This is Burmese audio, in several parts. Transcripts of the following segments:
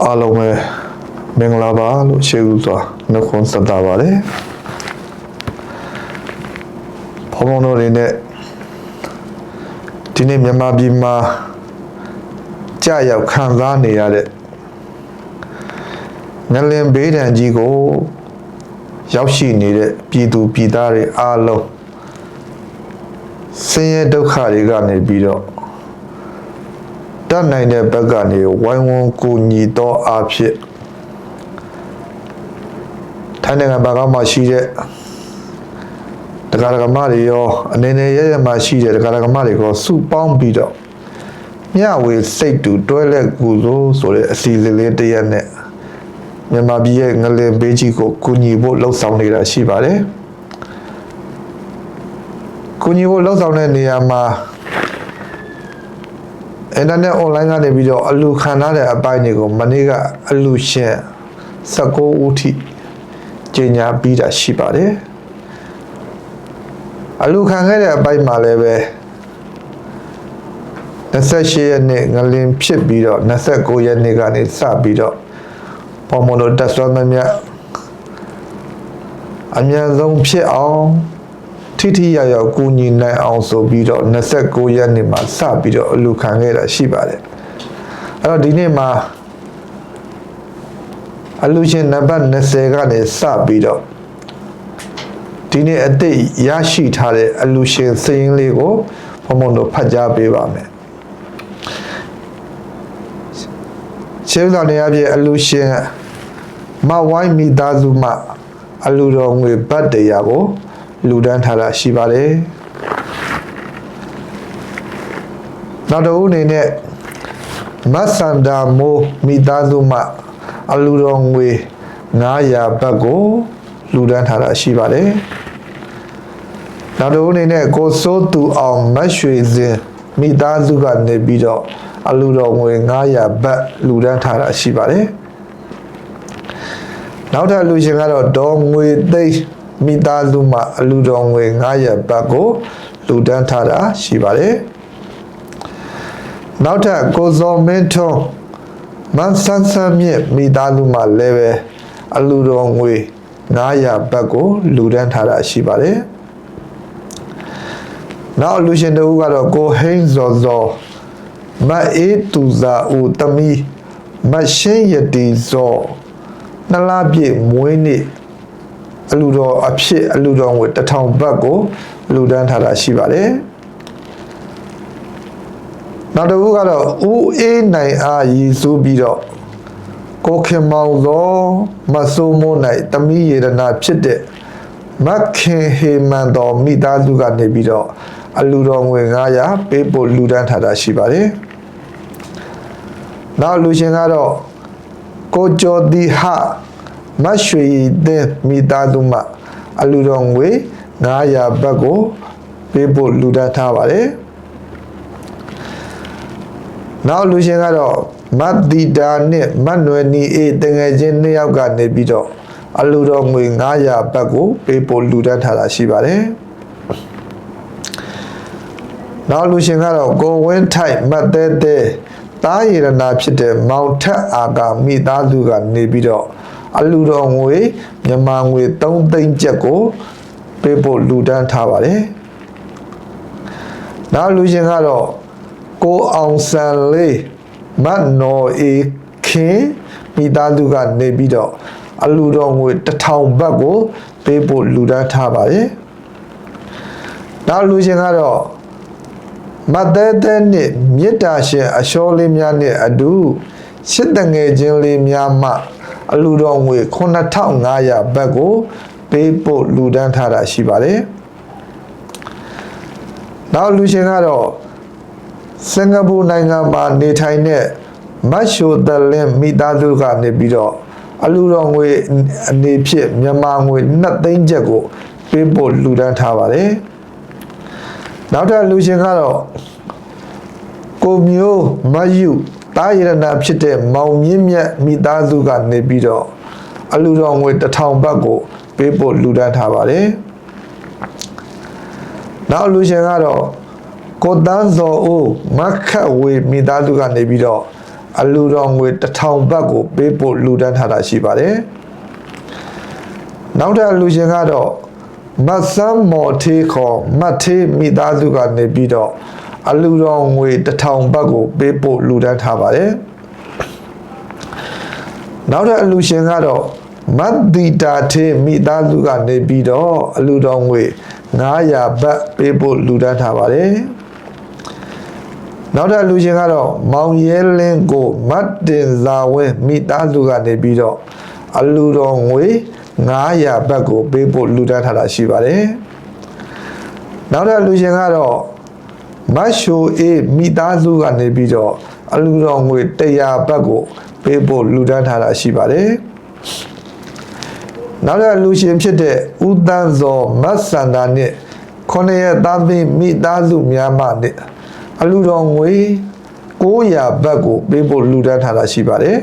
အားလုံးပဲမင်္ဂလာပါလို့ရှေ့ဦးစွာနှုတ်ခွန်းဆက်တာပါတယ်ဘုံဘုံတို့တွေနဲ့ဒီနေ့မြန်မာပြည်မှာကြာရောက်ခံစားနေရတဲ့ငလင်ဘေးဒဏ်ကြီးကိုရောက်ရှိနေတဲ့ပြည်သူပြည်သားတွေအားလုံးဆင်းရဲဒုက္ခတွေကနေပြီးတော့တတ်နိုင်တဲ့ဘက်ကနေဝိုင်းဝန်းကူညီတော့အားဖြင့်ထိုင်းနိုင်ငံဘက်ကမှရှိတဲ့တရားဓမ္မတွေရောအနေနဲ့ရရမှရှိတဲ့တရားဓမ္မတွေကိုစုပေါင်းပြီးတော့မျှဝေစိတ်တူတွဲလက်ကူလို့ဆိုတဲ့အစီအစဉ်လေးတစ်ရက်နဲ့မြန်မာပြည်ရဲ့ငလင်ဘေးကြီးကိုကူညီဖို့လှုံ့ဆော်နေတာရှိပါတယ်ကူညီဖို့လှုံ့ဆော်တဲ့နေရာမှာအင်တာနက် online ကနေပြီးတော့အလူခံထားတဲ့အပိုင်းတွေကိုမနေ့ကအလူရှင်19ဦးထိကြေညာပြီးတာရှိပါတယ်အလူခံခဲ့တဲ့အပိုင်းမှာလည်းပဲ28ရက်နေ့ငလင်ဖြစ်ပြီးတော့29ရက်နေ့ကနေစပြီးတော့ပေါ်မလို့တက်ဆွမ်းမြတ်အမြန်ဆုံးဖြစ်အောင်ထိထိရောက်ကူညီနိုင်အောင်ဆိုပြီးတော့29ရက်နေ့မှာစပြီးတော့အလူခံခဲ့တာရှိပါတယ်အဲ့တော့ဒီနေ့မှာအလူရှင်နံပါတ်20ကနေစပြီးတော့ဒီနေ့အတိတ်ရရှိထားတဲ့အလူရှင်စာရင်းလေးကိုဘုံဘုံတို့ဖတ်ကြားပေးပါမယ်ရှင်းတော်နေရပြည့်အလူရှင်မဝိုင်းမိသားစုမှအလူတော်ငွေဘတ်တရားကိုလူဒန်းထားတာရှိပါတယ်နောက်တစ်ဦးအနေနဲ့မဆန္ဒမိုးမိသားစုမှအလူတော်ငွေ900ဘတ်ကိုလူဒန်းထားတာရှိပါတယ်နောက်တစ်ဦးအနေနဲ့ကိုစိုးသူအောင်မတ်ရွှေစင်မိသားစုကနေပြီးတော့အလူတော်ငွေ900ဘတ်လူဒန်းထားတာရှိပါတယ်နောက်ထပ်လူရှင်ကတော့ဒေါ်ငွေသိန်းမိသားစုမှာအလူတော်ငွေ900ဘတ်ကိုလူဒန်းထားတာရှိပါတယ်နောက်ထပ်ကိုဇော်မင်းထွန်းမန်ဆန်းဆန်းမြင့်မိသားစုမှာလည်းပဲအလူတော်ငွေ900ဘတ်ကိုလူဒန်းထားတာရှိပါတယ်နောက်လူရှင်တို့ကတော့ကိုဟိန်းဇော်ဇော်မအေးသူစာဦးတမီမရှင်းရတီဇော်နှလားပြည့်မွေးနေ့အလူတော်အဖြစ်အလူတော်ငွေ1000ဘတ်ကိုလူဒန်းထားတာရှိပါတယ်နောက်တစ်ခုကတော့ဦးအေးနိုင်အားရည်စူးပြီးတော့ကိုခင်မောင်သောမဆိုးမိုး၌တမီးရတနာဖြစ်တဲ့မခင်ဟေမန်တော်မိသားစုကနေပြီးတော့အလူတော်ငွေ900ပေးဖို့လူဒန်းထားတာရှိပါတယ်နောက်လူရှင်ကတော့ကိုကျော်တီဟမတ်ရွှေတဲ့မိသားစုမှအလူတော်ငွေ900ဘတ်ကိုပေးဖို့လူဒန်းထားပါတယ်နောက်လူရှင်ကတော့မတ်တီတာနဲ့မတ်နွယ်နီအေးတငယ်ချင်း2ယောက်ကနေပြီးတော့အလူတော်ငွေ900ဘတ်ကိုပေးဖို့လူဒန်းထားတာရှိပါတယ်နောက်လူရှင်ကတော့ကိုဝင်းထိုက်မတ်တဲတဲတားရတနာဖြစ်တဲ့မောင်ထက်အာကမိသားစုကနေပြီးတော့အလူတော်ငွေမြန်မာငွေ3သိန်းကျပ်ကိုပေးဖို့လူဒန်းထားပါတယ်နောက်လူရှင်ကတော့ကိုအောင်ဆန်လေးမတ်နော်အေခင်မိသားစုကနေပြီးတော့အလူတော်ငွေ1000ဘတ်ကိုပေးဖို့လူဒန်းထားပါတယ်နောက်လူရှင်ကတော့မတ်တဲတဲနဲ့မြစ်တာရှင်အလျှောလေးများနဲ့အတူရှစ်တငယ်ချင်းလေးများမှအလူတော်ငွေ9500ဘတ်ကိုပေးဖို့လူဒန်းထားတာရှိပါတယ်နောက်လူရှင်ကတော့စင်ကာပူနိုင်ငံမှာနေထိုင်တဲ့မတ်ရှိုတလင်းမိသားစုကနေပြီးတော့အလူတော်ငွေအနေဖြင့်မြန်မာငွေ2သိန်းကျပ်ကိုပေးဖို့လူဒန်းထားပါတယ်နောက်ထပ်လူရှင်ကတော့ကိုမျိုးမယူတာရဏဖြစ်တဲ့မောင်မြင့်မြတ်မိသားစုကနေပြီးတော့အလူတော်ငွေ1000ဘတ်ကိုပေးဖို့လူဒန်းထားပါတယ်နောက်လူရှင်ကတော့ကိုတန်းစောအိုးမခတ်ဝေမိသားစုကနေပြီးတော့ အလူတော်ငွေ1000ဘတ်ကိုပေးဖို့လူဒန်းထားတာရှိပါတယ်နောက်ထပ်အလူရှင်ကတော့မတ်ဆန်းမော်ထေးခေါ်မတ်ထေးမိသားစုကနေပြီးတော့အလူတော်ငွေ1000ဘတ်ကိုပေးဖို့လူဒန်းထားပါတယ်နောက်ထပ်အလူရှင်ကတော့မတ်တီတာထေးမိသားစုကနေပြီးတော့အလူတော်ငွေ900ဘတ်ပေးဖို့လူဒန်းထားပါတယ်နောက်ထပ်လူရှင်ကတော့မောင်ရဲလင်းကိုမတ်တင်ဇာဝင်းမိသားစုကနေပြီးတော့အလူတော်ငွေ900ဘတ်ကိုပေးဖို့လူဒန်းထားတာရှိပါတယ်နောက်ထပ်လူရှင်ကတော့မတ်ရှိုအေးမိသားစုကနေပြီးတော့အလူတော်ငွေ100ဘတ်ကိုပေးဖို့လူဒန်းထားတာရှိပါတယ်နောက်ထပ်လူရှင်ဖြစ်တဲ့ဦးတန်းစောမတ်စန္ဒာနဲ့9ရက်သားသမီးမိသားစုများမှနဲ့အလူတော်ငွေ900ဘတ်ကိုပေးဖို့လူဒန်းထားတာရှိပါတယ်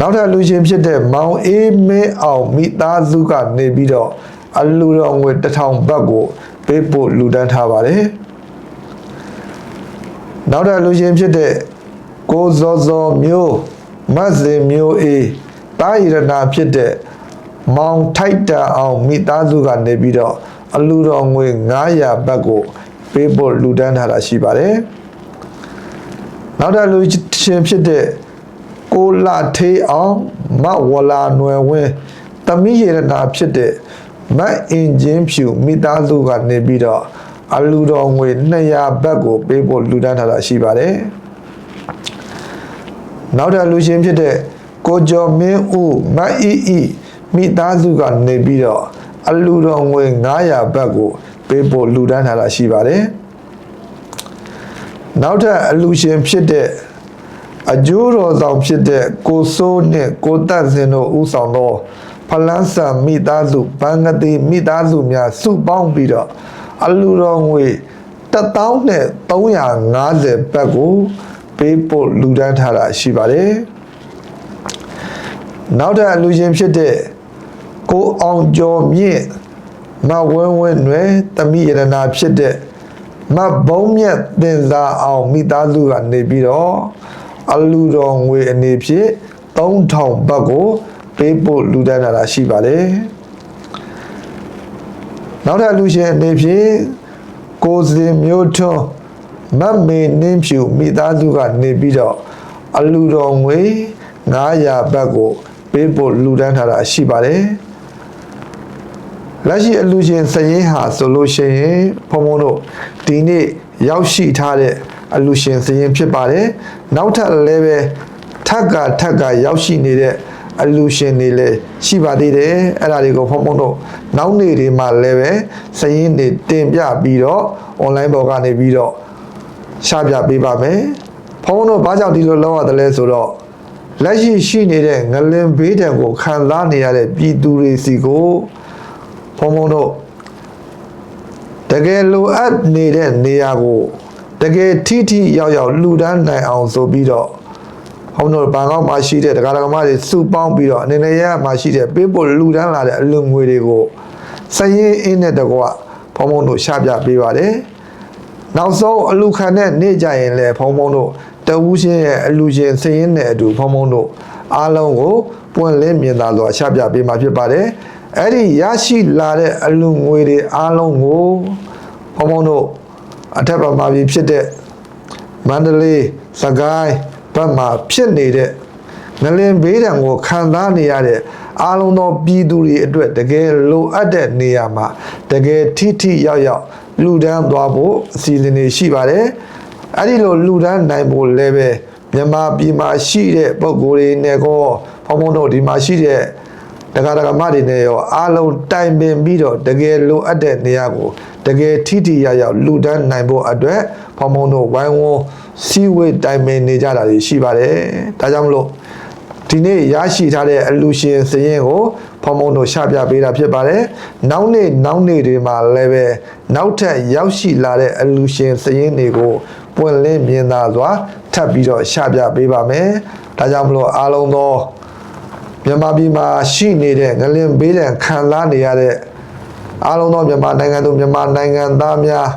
နောက်ထပ်လူရှင်ဖြစ်တဲ့မောင်အေးမင်းအောင်မိသားစုကနေပြီးတော့အလူတော်ငွေ1000ဘတ်ကိုပေးဖို့လူဒန်းထားပါတယ်နောက်ထပ်လူရှင်ဖြစ်တဲ့ကိုဇော်ဇော်မျိုးမတ်စင်မျိုးအေးတာရနာဖြစ်တဲ့မောင်ထိုက်တအောင်မိသားစုကနေပြီးတော့အလူတော်ငွေ900ဘတ်ကိုပေးဖို့လူဒန်းထားတာရှိပါတယ်နောက်ထပ်လူရှင်ဖြစ်တဲ့ကိုလာထေးအောင်မဝလာနွယ်ဝင်းတမိရနာဖြစ်တဲ့မတ်အင်ဂျင်ဖြူမိသားစုကနေပြီးတော့အလူတော်ငွေ200ဘတ်ကိုပေးဖို့လူဒန်းထားတာရှိပါတယ်နောက်ထပ်လူရှင်ဖြစ်တဲ့ကိုကျော်မင်းဦးမတ်အီအီမိသားစုကနေပြီးတော့အလူတော်ငွေ900ဘတ်ကိုပေးဖို့လူဒန်းထားတာရှိပါတယ်နောက်ထပ်အလူရှင်ဖြစ်တဲ့အကျိုးတော်ဆောင်ဖြစ်တဲ့ကိုစိုးနဲ့ကိုတက်စင်တို့ဦးဆောင်သောဖလန်းဆန်မိသားစုဘန်ဂတိမိသားစုများစုပေါင်းပြီးတော့အလူတော်ငွေ1350ဘတ်ကိုပေးဖို့လူဒန်းထားတာရှိပါတယ်နောက်ထပ်အလူရှင်ဖြစ်တဲ့ကိုအောင်ကျော်မြင့်မဝင်းဝင်းနွယ်တမိရနာဖြစ်တဲ့မဘုံမြတ်တင်စားအောင်မိသားစုကနေပြီးတော့အလူတော်ငွေအနေဖြင့်3000ဘတ်ကိုပေးဖို့လူဒန်းထားတာရှိပါတယ်နောက်ထပ်လူရှင်အနေဖြင့်ကိုစင်မျိုးထွန်းမတ်မေနင်းဖြူမိသားစုကနေပြီးတော့အလူတော်ငွေ900ဘတ်ကိုပေးဖို့လူဒန်းထားတာရှိပါတယ်လက်ရှိအလူရှင်စရင်ဟာဆိုလို့ရှိရင်ဖုံဖုံတို့ဒီနေ့ရောက်ရှိထားတဲ့အလူရှင်စရင်ဖြစ်ပါတယ်နောက်ထပ်လည်းပဲထက်ကရောက်ရှိနေတဲ့အလူရှင်တွေလည်းရှိပါသေးတယ်အဲ့ဒါတွေကိုဖုံဖုံတို့နောက်နေ့တွေမှာလည်းပဲစရင်တွေတင်ပြပြီးတော့ online ပေါ်ကနေပြီးတော့ရှာပြပေးပါမယ်ဖုံဖုံတို့ဘာကြောင့်ဒီလိုလုပ်ရတယ်လဲဆိုတော့လက်ရှိရှိနေတဲ့ငလင်ဘေးဒဏ်ကိုခံစားနေရတဲ့ပြည်သူတွေစီကိုဖုံဖုံတို့တကယ်လိုအပ်နေတဲ့နေရာကိုတကယ်ထိရောက်လှူဒန်းနိုင်အောင်ဆိုပြီးတော့ဖုံဖုံတို့ဘန်ကောက်မှာရှိတဲ့တရားတော်မတွေစုပေါင်းပြီးတော့အနေနဲ့ရမှာရှိတဲ့ပေးဖို့လှူဒန်းလာတဲ့အလူငွေတွေကိုစရင်အင်းနဲ့တကွဖုံဖုံတို့ရှာပြပေးပါတယ်နောက်ဆုံးအလူခံတဲ့နေ့ကြရင်လည်းဖုံဖုံတို့တဝူးရှင်ရဲ့အလူရှင်စရင်နဲ့အတူဖုံဖုံတို့အားလုံးကိုပွင့်လင်းမြင်သာစွာရှာပြပေးမှာဖြစ်ပါတယ်အဲ့ဒီရရှိလာတဲ့အလူငွေတွေအားလုံးကိုဖုံဖုံတို့အထက်ပါမှာဖြစ်တဲ့မန္တလေးစကိုင်းဘက်မှာဖြစ်နေတဲ့ငလင်ဘေးဒဏ်ကိုခံစားနေရတဲ့အားလုံးသောပြည်သူတွေအတွက်တကယ်လိုအပ်တဲ့နေရာမှာတကယ်ထိရောက်လူဒန်းသွားဖို့အစီအစဉ်တွေရှိပါတယ်အဲ့ဒီလိုလူဒန်းနိုင်ဖို့လည်းပဲမြန်မာပြည်မှာရှိတဲ့ပုဂ္ဂိုလ်တွေနဲ့ကောဖုံဖုံတို့ဒီမှာရှိတဲ့တရားဓမ္မတွေနဲ့ရောအားလုံးတိုင်ပင်ပြီးတော့တကယ်လိုအပ်တဲ့နေရာကိုတကယ်ထိရောက်လူဒန်းနိုင်ဖို့အတွက်ဖုံဖုံတို့ဝိုင်းဝန်းစီဝေးတိုင်ပင်နေကြတာတွေရှိပါတယ်ဒါကြောင့်မလို့ဒီနေ့ရရှိထားတဲ့အလူရှင်စရင်ကိုဖုံဖုံတို့ရှာပြပေးတာဖြစ်ပါတယ်နောက်နေ့တွေမှာလည်းပဲနောက်ထပ်ရောက်ရှိလာတဲ့အလူရှင်စရင်တွေကိုပွင့်လင်းမြင်သာစွာထပ်ပြီးတော့ရှာပြပေးပါမယ်ဒါကြောင့်မလို့အားလုံးသောမြန်မာပြည်မှာရှိနေတဲ့ငလင်ဘေးဒဏ်ခံစားနေရတဲ့အားလုံးသောမြန်မာနိုင်ငံသူမြန်မာနိုင်ငံသားများ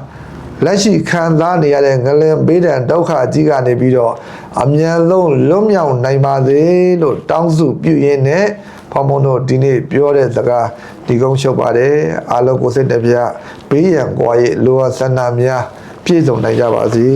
လက်ရှိခံစားနေရတဲ့ငလင်ဘေးဒဏ်ဒုက္ခကြီးကနေပြီးတော့အမြန်ဆုံးလွတ်မြောက်နိုင်ပါစေလို့တောင်းစုပြုရင်းနဲ့ဖောင်မောင်တို့ဒီနေ့ပြောတဲ့စကားဒီကုန်းချုပ်ပါတယ်အားလုံးကိုစိတ်တပြဘေးရန်ကွာရဲ့လိုအပ်ဆန္ဒများပြည့်စုံနိုင်ကြပါစေ